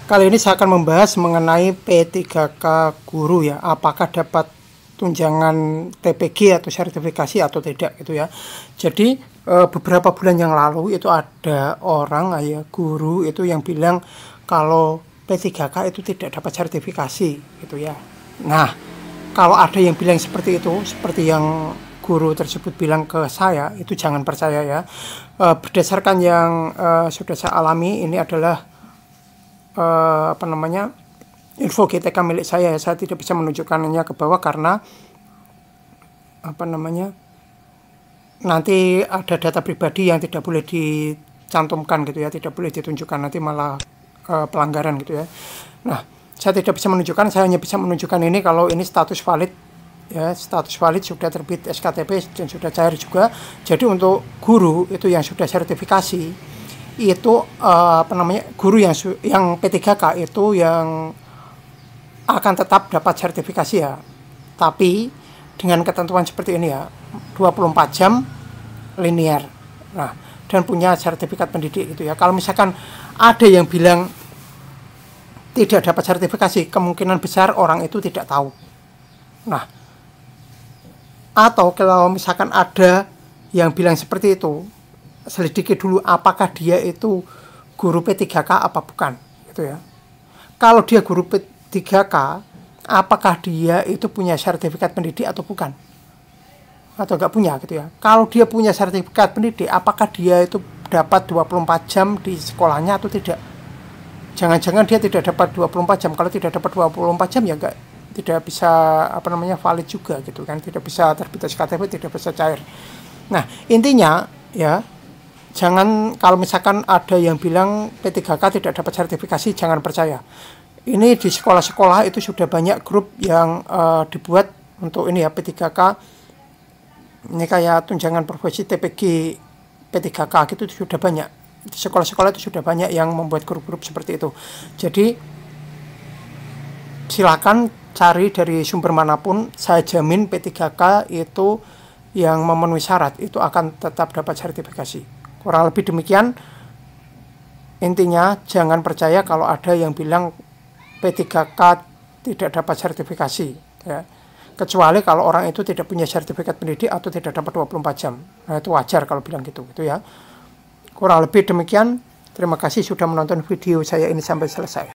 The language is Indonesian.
Kali ini saya akan membahas mengenai P3K guru ya, apakah dapat tunjangan TPG atau sertifikasi atau tidak gitu ya. Jadi beberapa bulan yang lalu itu ada orang guru itu yang bilang kalau P3K itu tidak dapat sertifikasi gitu ya. Nah, kalau ada yang bilang seperti itu, seperti yang guru tersebut bilang ke saya, itu jangan percaya ya. Berdasarkan yang sudah saya alami, ini adalah info GTK milik saya tidak bisa menunjukkannya ke bawah karena nanti ada data pribadi yang tidak boleh dicantumkan gitu ya, tidak boleh ditunjukkan, nanti malah pelanggaran gitu ya. Nah, saya tidak bisa menunjukkan, saya hanya bisa menunjukkan ini kalau ini status valid ya, status valid, sudah terbit SKTP dan sudah cair juga. Jadi untuk guru itu yang sudah sertifikasi itu guru yang P3K itu yang akan tetap dapat sertifikasi ya, tapi dengan ketentuan seperti ini ya, 24 jam linear, nah, dan punya sertifikat pendidik gitu ya. Kalau misalkan ada yang bilang tidak dapat sertifikasi, kemungkinan besar orang itu tidak tahu. Nah, atau kalau misalkan ada yang bilang seperti itu, selidiki dulu apakah dia itu guru P3K apa bukan gitu ya. Kalau dia guru P3K, apakah dia itu punya sertifikat pendidik atau bukan, atau enggak punya gitu ya. Kalau dia punya sertifikat pendidik, apakah dia itu dapat 24 jam di sekolahnya atau tidak. Jangan-jangan dia tidak dapat 24 jam. Kalau tidak dapat 24 jam ya enggak, tidak bisa valid juga gitu kan, tidak bisa terbit SKTP, tidak bisa cair. Nah, intinya ya, jangan, kalau misalkan ada yang bilang P3K tidak dapat sertifikasi, jangan percaya. Ini di sekolah-sekolah itu sudah banyak grup yang dibuat untuk ini ya, P3K. Ini kayak tunjangan profesi TPG P3K gitu, sudah banyak. Di sekolah-sekolah itu sudah banyak yang membuat grup-grup seperti itu. Jadi silakan cari dari sumber manapun, saya jamin P3K itu yang memenuhi syarat itu akan tetap dapat sertifikasi. Kurang lebih demikian. Intinya jangan percaya kalau ada yang bilang P3K tidak dapat sertifikasi ya. Kecuali kalau orang itu tidak punya sertifikat pendidik atau tidak dapat 24 jam. Nah, itu wajar kalau bilang gitu ya. Kurang lebih demikian. Terima kasih sudah menonton video saya ini sampai selesai.